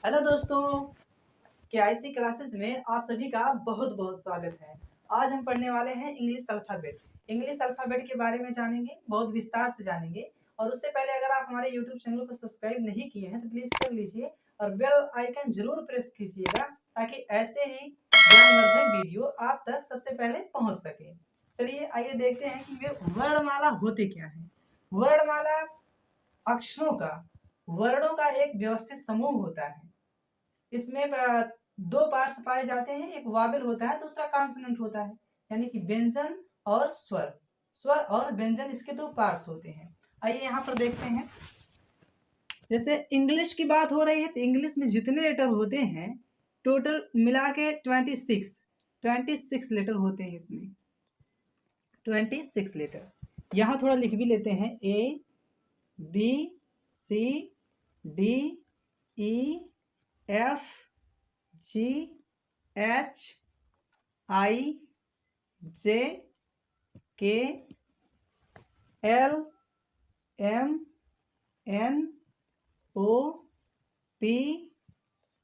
Hello दोस्तों, KIC classes में आप सभी का बहुत बहुत स्वागत है। आज हम पढ़ने वाले हैं इंग्लिश अल्फ़ाबेट। इंग्लिश अल्फ़ाबेट के बारे में जानेंगे, बहुत विस्तार से जानेंगे। और उससे पहले अगर आप हमारे यूट्यूब चैनल को सब्सक्राइब नहीं किए हैं तो प्लीज़ कर लीजिए और बेल आइकन ज़रूर प्रेस कीजिएगा ताकि ऐसे ही ज्ञानवर्धक वीडियो आप तक सबसे पहले पहुँच सके। चलिए आइए देखते हैं कि वे वर्णमाला होते क्या हैं। वर्णमाला अक्षरों का, वर्णों का एक व्यवस्थित समूह होता है। इसमें दो पार्ट्स पाए जाते हैं, एक वावेल होता है, दूसरा कॉन्सोनेंट होता है, यानी कि व्यंजन और स्वर। स्वर और व्यंजन इसके दो पार्ट्स होते हैं। आइए यहाँ पर देखते हैं। जैसे इंग्लिश की बात हो रही है तो इंग्लिश में जितने लेटर होते हैं टोटल मिला के 26 लेटर होते हैं। इसमें 26 लेटर। यहाँ थोड़ा लिख भी लेते हैं। A B C D E F G H I J K L M N O P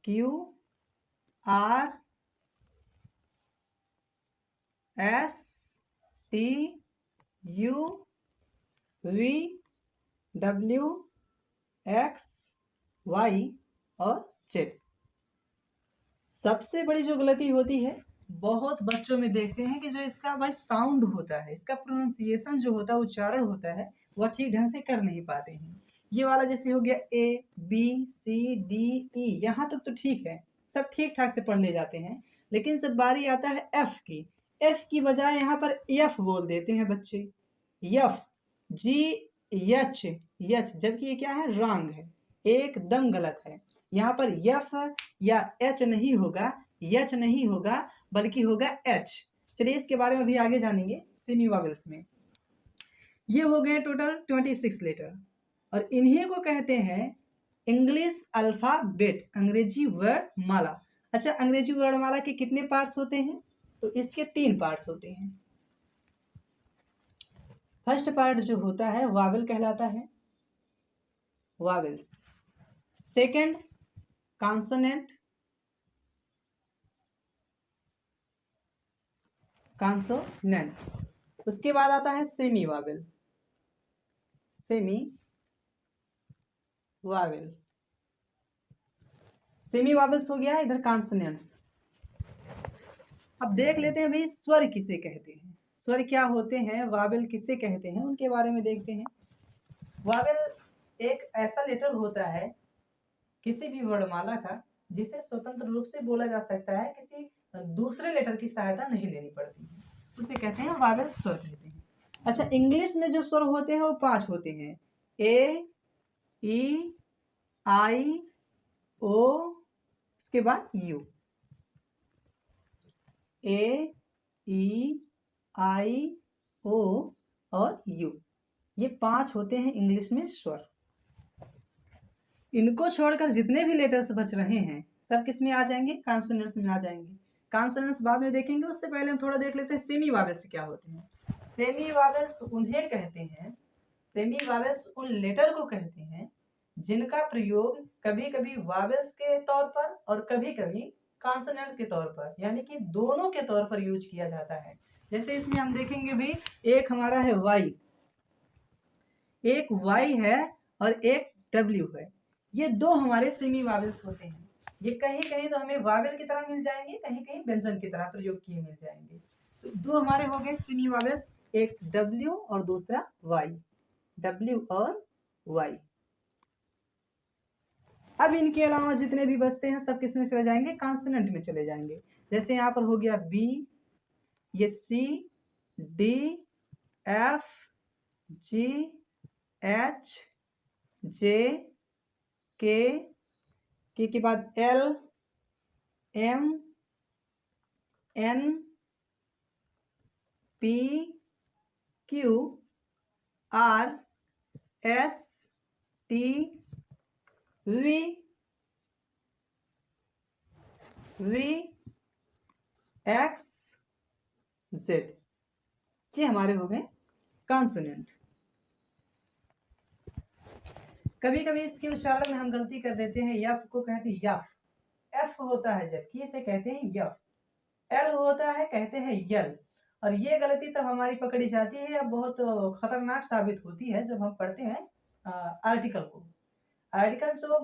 Q R S T U V W X Y और जेड। सबसे बड़ी जो गलती होती है, बहुत बच्चों में देखते हैं कि जो इसका भाई साउंड होता है, इसका प्रोनाउंसिएशन जो होता है, उच्चारण होता है, वह ठीक ढंग से कर नहीं पाते हैं। ये वाला जैसे हो गया ए बी सी डी ई, यहाँ तक तो ठीक है, सब ठीक ठाक से पढ़ ले जाते हैं। लेकिन जब बारी आता है एफ की बजाय यहाँ पर एफ बोल देते हैं बच्चे। यफ जी एच यच, जबकि ये क्या है, रॉन्ग है, एकदम गलत है। यहाँ पर यफ या एच नहीं होगा, यच नहीं होगा, बल्कि होगा एच। चलिए इसके बारे में भी आगे जानेंगे सेमी वावेल्स में। ये हो गए टोटल 26 लेटर और इन्हीं को कहते हैं इंग्लिश अल्फाबेट, अंग्रेजी वर्णमाला। अच्छा, अंग्रेजी वर्णमाला के कितने पार्ट्स होते हैं? तो इसके 3 पार्ट्स होते हैं। फर्स्ट पार्ट जो होता है वावेल कहलाता है, वावेल्स। Second consonant, consonant. उसके बाद आता है semi Wavell, semi Wavell. Semi vowels हो गया, इधर कॉन्सोनेंट्स। अब देख लेते हैं भाई स्वर किसे कहते हैं, स्वर क्या होते हैं, वावेल किसे कहते हैं, उनके बारे में देखते हैं। वावेल एक ऐसा लेटर होता है किसी भी वर्णमाला का जिसे स्वतंत्र रूप से बोला जा सकता है, किसी दूसरे लेटर की सहायता नहीं लेनी पड़ती है, उसे कहते हैं वावेल स्वर कहते हैं। अच्छा, इंग्लिश में जो स्वर होते हैं वो 5 होते हैं। ए ई आई ओ, उसके बाद यू। ए ई आई ओ और यू, ये 5 होते हैं इंग्लिश में स्वर। इनको छोड़कर जितने भी लेटर्स बच रहे हैं सब किस में आ जाएंगे, कॉन्सोनेंट्स में आ जाएंगे। कॉन्सोनेंट्स बाद में देखेंगे, उससे पहले हम थोड़ा देख लेते हैं सेमी वावेल्स क्या होते हैं। सेमी वावेल्स उन्हें कहते हैं, सेमी वावेल्स उन लेटर को कहते हैं जिनका प्रयोग कभी कभी वावेल्स के तौर पर और कभी कभी कॉन्सोनेंट्स के तौर पर, यानी कि दोनों के तौर पर यूज किया जाता है। जैसे इसमें हम देखेंगे भी, एक हमारा है वाई, एक वाई है और एक डब्ल्यू है। ये दो हमारे सेमी वावेल्स होते हैं। ये कहीं कहीं तो हमें वावेल की तरह मिल जाएंगे, कहीं कहीं व्यंजन की तरह प्रयोग किए मिल जाएंगे। तो दो हमारे हो गए सेमी वावेल्स, एक डब्ल्यू और दूसरा वाई, डब्ल्यू और वाई। अब इनके अलावा जितने भी बचते हैं सब किस में चले जाएंगे, कॉन्सोनेंट में चले जाएंगे। जैसे यहाँ पर हो गया बी, ये C D F G H J K बाद L M N P Q R S T V X Z, ये हमारे हो गए कॉन्सोनेंट। कभी कभी इसके उच्चारण में हम गलती कर देते हैं, यफ को कहते हैं यफ, एफ होता है जबकि इसे कहते हैं यफ, एल होता है कहते हैं यल। और ये गलती तब हमारी पकड़ी जाती है या बहुत खतरनाक साबित होती है जब हम पढ़ते हैं आर्टिकल को। आर्टिकल्स जो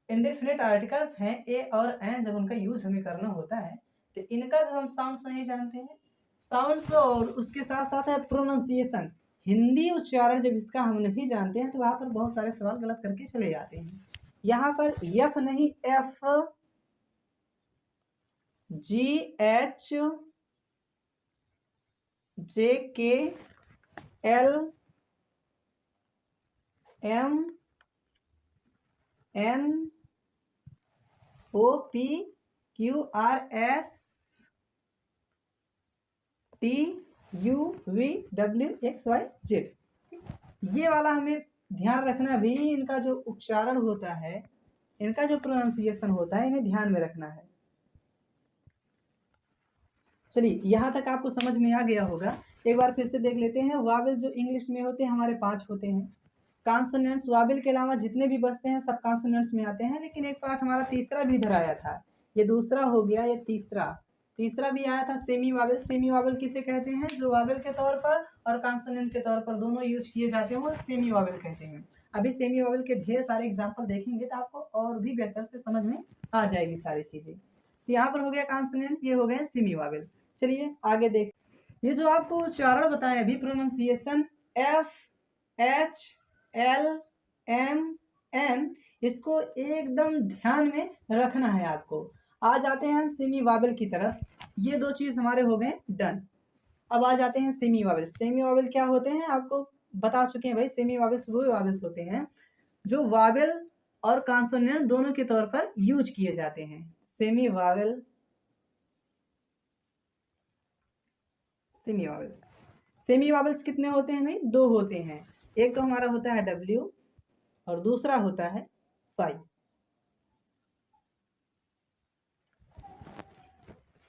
इंडेफिनिट आर्टिकल्स हैं ए और एन, जब उनका यूज हमें करना होता है तो इनका जब हम साउंड्स नहीं जानते हैं, साउंड्स और उसके साथ साथ है प्रोनाउंसिएशन, हिंदी उच्चारण जब इसका हम नहीं जानते हैं तो वहां पर बहुत सारे सवाल गलत करके चले जाते हैं। यहाँ पर यफ नहीं F, G H J K L M N O P Q R S T U V W X Y Z. ये वाला हमें ध्यान रखना भी, इनका जो उच्चारण होता है, इनका जो प्रोनाउंसिएशन होता है, इन्हें ध्यान में रखना है। चलिए यहाँ तक आपको समझ में आ गया होगा। एक बार फिर से देख लेते हैं। वावेल जो इंग्लिश में होते हैं हमारे 5 होते हैं। कॉन्सोनेंट्स वावेल के अलावा जितने भी बचते हैं सब कॉन्सोनेंट्स में आते हैं, लेकिन एक पार्ट हमारा तीसरा भी इधर आया था, ये दूसरा हो गया, ये तीसरा भी आया था सेमी वावेल। सेमी वावेल किसे कहते हैं? जो वावेल के तौर पर और कॉन्सोनेंट के तौर पर दोनों यूज किए जाते हैं वो सेमी वावेल कहते हैं। अभी सेमी वावेल के ढेर सारे एग्जाम्पल देखेंगे तो आपको और भी बेहतर से समझ में आ जाएगी सारी चीजें। तो यहाँ पर हो गया कॉन्सोनेंट, ये हो गए सेमी वावेल। चलिए आगे देख, ये जो आपको उच्चारण बताए अभी pronunciation F H L M N, इसको एकदम ध्यान में रखना है आपको। आ जाते हैं हम सेमी वावेल की तरफ। ये 2 चीज हमारे हो गए डन। अब आ जाते हैं सेमी वावेल। सेमी वावेल क्या होते हैं आपको बता चुके हैं भाई। सेमी वावेल्स वो वावेल्स होते हैं जो वावेल और कॉन्सोनेंट दोनों के तौर पर यूज किए जाते हैं। Semi Wavell, semi vowels. Semi vowels कितने होते हैं भाई? 2 होते हैं। एक तो हमारा होता है डब्ल्यू और दूसरा होता है फाई।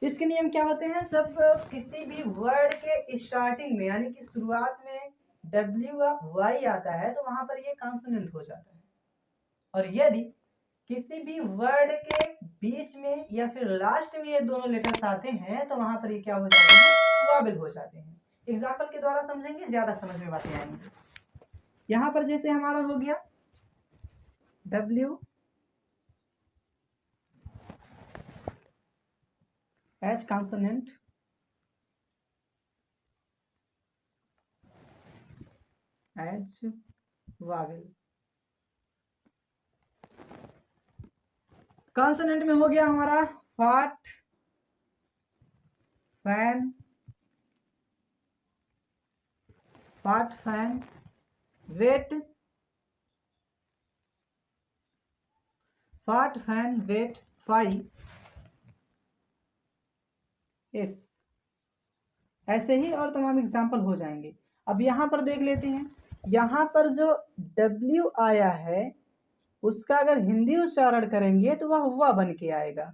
इसके नियम क्या होते हैं? सब किसी भी वर्ड के स्टार्टिंग में यानी कि शुरुआत में डब्ल्यू या वाई आता है तो वहां पर ये कॉन्सोनेंट हो जाता है, और यदि किसी भी वर्ड के बीच में या फिर लास्ट में ये दोनों लेटर्स आते हैं तो वहां पर ये क्या हो जाते हैं? वावेल हो जाते हैं। एग्जाम्पल के द्वारा समझेंगे, ज्यादा समझ में बातें आएंगी। यहां पर जैसे हमारा हो गया W H consonant, H Wavell. Consonant में हो गया हमारा फाट, फैन, फाट फैन, वेट, फाट फैन वेट फाई, इट्स। ऐसे ही और तमाम एग्जाम्पल हो जाएंगे। अब यहाँ पर देख लेते हैं। यहाँ पर जो W आया है उसका अगर हिंदी उच्चारण करेंगे तो वह हुआ बन के आएगा,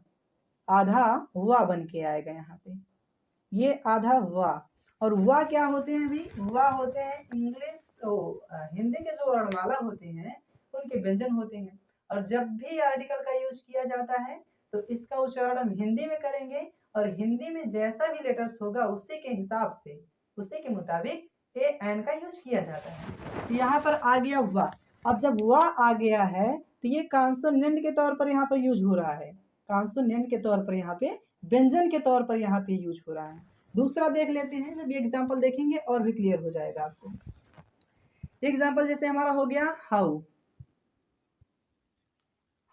आधा हुआ बन के आएगा। यहाँ पे ये आधा हुआ। और हुआ क्या होते हैं भी? हुआ होते हैं इंग्लिश हिंदी के जो वर्णमाला होते हैं उनके व्यंजन होते हैं। और जब भी आर्टिकल का यूज किया जाता है तो इसका उच्चारण हम हिंदी में करेंगे और हिंदी में जैसा भी लेटर्स होगा उसी के हिसाब से, उसी के मुताबिक ए एन का यूज किया जाता है। तो यहाँ पर आ गया हुआ। अब जब हुआ आ गया है तो ये कॉन्सोनेंट के तौर पर यहाँ पर यूज हो रहा है, कॉन्सोनेंट के तौर पर यहाँ पे व्यंजन के तौर पर यहाँ पे यूज हो रहा है। दूसरा देख लेते हैं। जब ये एग्जाम्पल देखेंगे और भी क्लियर हो जाएगा आपको। एग्जाम्पल जैसे हमारा हो गया हाउ,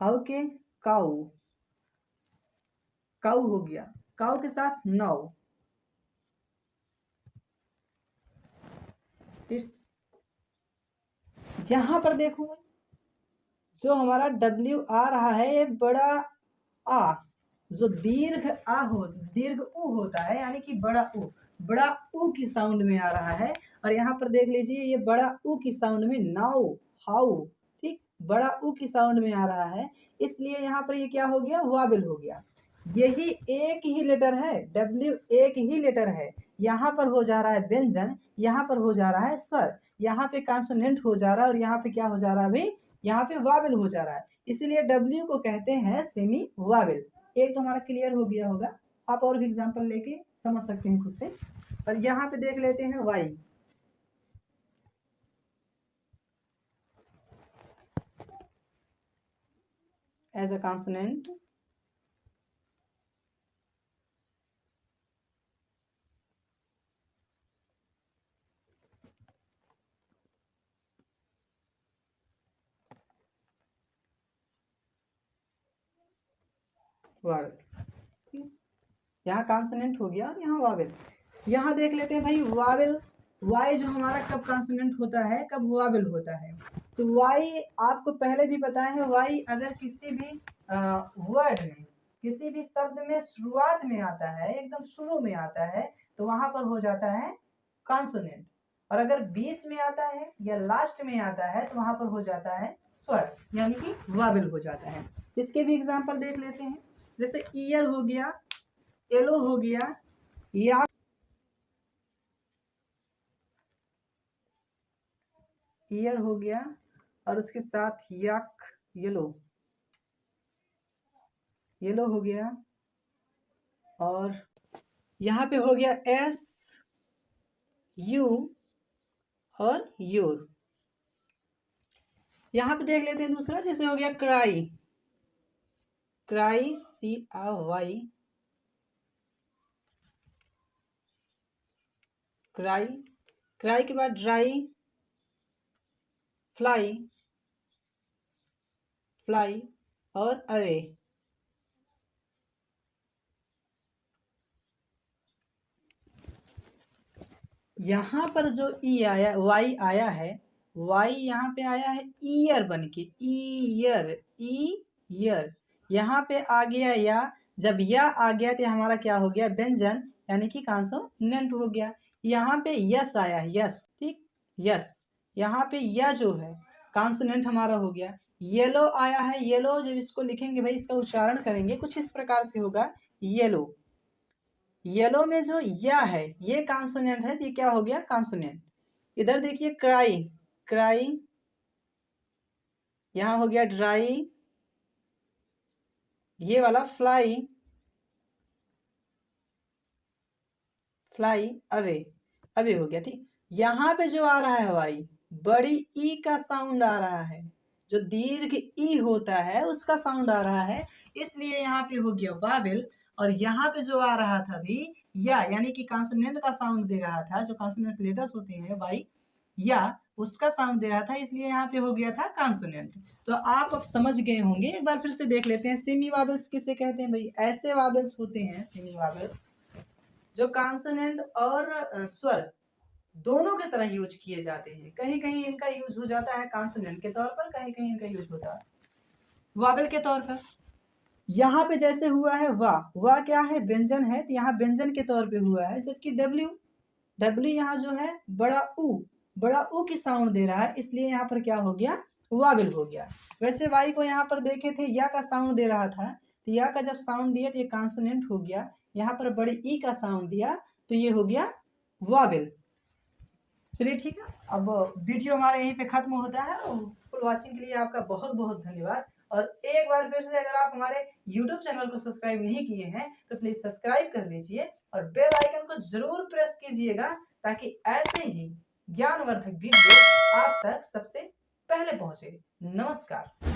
हाउ के काउ, काउ हो गया, काउ के साथ नाउ, इट्स। यहां पर देखो जो हमारा डब्ल्यू आ रहा है ये बड़ा आ, जो दीर्घ आ हो, दीर्घ उ होता है यानी कि बड़ा उ, बड़ा उ की साउंड में आ रहा है। और यहाँ पर देख लीजिए ये बड़ा उ की साउंड में नाउ, हाउ, ठीक, बड़ा उ की साउंड में आ रहा है, इसलिए यहाँ पर ये क्या हो गया? वावेल हो गया। यही एक ही लेटर है, डब्ल्यू एक ही लेटर है। यहाँ पर हो जा रहा है व्यंजन, यहाँ पर हो जा रहा है स्वर, यहाँ पे कॉन्सोनेंट हो जा रहा है और यहाँ पे क्या हो जा रहा है भाई? यहाँ पे वावेल हो जा रहा है, इसीलिए W को कहते हैं सेमी वावेल। एक तो हमारा क्लियर हो गया होगा, आप और भी एग्जाम्पल लेके समझ सकते हैं खुद से। और यहाँ पे देख लेते हैं Y. As a consonant, vowel, यहाँ कॉन्सोनेंट हो गया और यहाँ वावेल। यहाँ देख लेते हैं भाई वावेल, वाई जो हमारा कब कॉन्सोनेंट होता है, कब वावेल होता है। तो वाई आपको पहले भी पता है, वाई अगर किसी भी वर्ड में, किसी भी शब्द में शुरुआत में आता है, एकदम शुरू में आता है, तो वहां पर हो जाता है कॉन्सोनेंट। और अगर बीच में आता है या लास्ट में आता है तो वहां पर हो जाता है स्वर, यानी कि वावेल हो जाता है। इसके भी एग्जाम्पल देख लेते हैं, जैसे ईयर हो गया, येलो हो गया, या ईयर हो गया और उसके साथ याक, येलो, येलो हो गया। और यहाँ पे हो गया एस यू और योर। यहाँ पे देख लेते हैं दूसरा, जैसे हो गया cry, cry CRY, cry, cry के बाद ड्राई, फ्लाई, फ्लाई और अवे। यहाँ पर जो ई आया, वाई आया है, वाई यहाँ पे आया है ईयर बन के, ईयर, ईयर। यहाँ पे आ गया या, जब या आ गया तो हमारा क्या हो गया, व्यंजन, यानी कि कॉन्सोनेंट हो गया। यहाँ पे यस आया है, यस, ठीक, यस। यहाँ पे या जो है कॉन्सोनेंट हमारा हो गया। येलो आया है, येलो जब इसको लिखेंगे भाई, इसका उच्चारण करेंगे कुछ इस प्रकार से होगा, येलो। येलो में जो या है ये कॉन्सोनेंट है, तो ये क्या हो गया, कॉन्सोनेंट। इधर देखिए क्राई, क्राई, यहां हो गया ड्राई, ये वाला फ्लाई, फ्लाई अवे, अवे हो गया, ठीक। यहाँ पे जो आ रहा है वाई, बड़ी ई का साउंड आ रहा है, जो दीर्घ ई होता है उसका साउंड आ रहा है, इसलिए यहाँ पे हो गया वावेल। और यहाँ पे जो आ रहा था भी या, यानी कि कॉन्सोनेंट का साउंड दे रहा था, जो कॉन्सोनेंट लेटर्स होते हैं वाई, या उसका साउंड दे रहा था, इसलिए यहाँ पे हो गया था कॉन्सोनेंट। तो आप अब समझ गए होंगे। एक बार फिर से देख लेते हैं, सेमी वावेल्स किसे कहते हैं भाई, ऐसे वावेल्स होते हैं सेमी वावेल जो कॉन्सोनेंट और स्वर दोनों की तरह यूज किए जाते हैं। कहीं कहीं इनका यूज हो जाता है कॉन्सोनेंट के तौर पर, कहीं कहीं इनका यूज होता है वावेल के तौर पर। यहाँ पे जैसे हुआ है वाह क्या है, व्यंजन है, तो यहाँ व्यंजन के तौर पे हुआ है। जबकि डब्ल्यू, डब्ल्यू यहाँ जो है बड़ा ऊ की साउंड दे रहा है, इसलिए यहाँ पर क्या हो गया, वावेल हो गया। वैसे वाई को यहाँ पर देखे थे या का साउंड दे रहा था, तो या का जब साउंड दिया तो ये कॉन्सोनेंट हो गया। यहाँ पर बड़े ई का साउंड दिया तो ये हो गया वावेल। चलिए ठीक है, अब वीडियो हमारा यहीं पे खत्म होता है। फुल वॉचिंग के लिए आपका बहुत बहुत धन्यवाद। और एक बार फिर से, अगर आप हमारे YouTube चैनल को सब्सक्राइब नहीं किए हैं तो प्लीज सब्सक्राइब कर लीजिए और बेल आइकन को जरूर प्रेस कीजिएगा, ताकि ऐसे ही ज्ञानवर्धक वीडियो आप तक सबसे पहले पहुंचे। नमस्कार।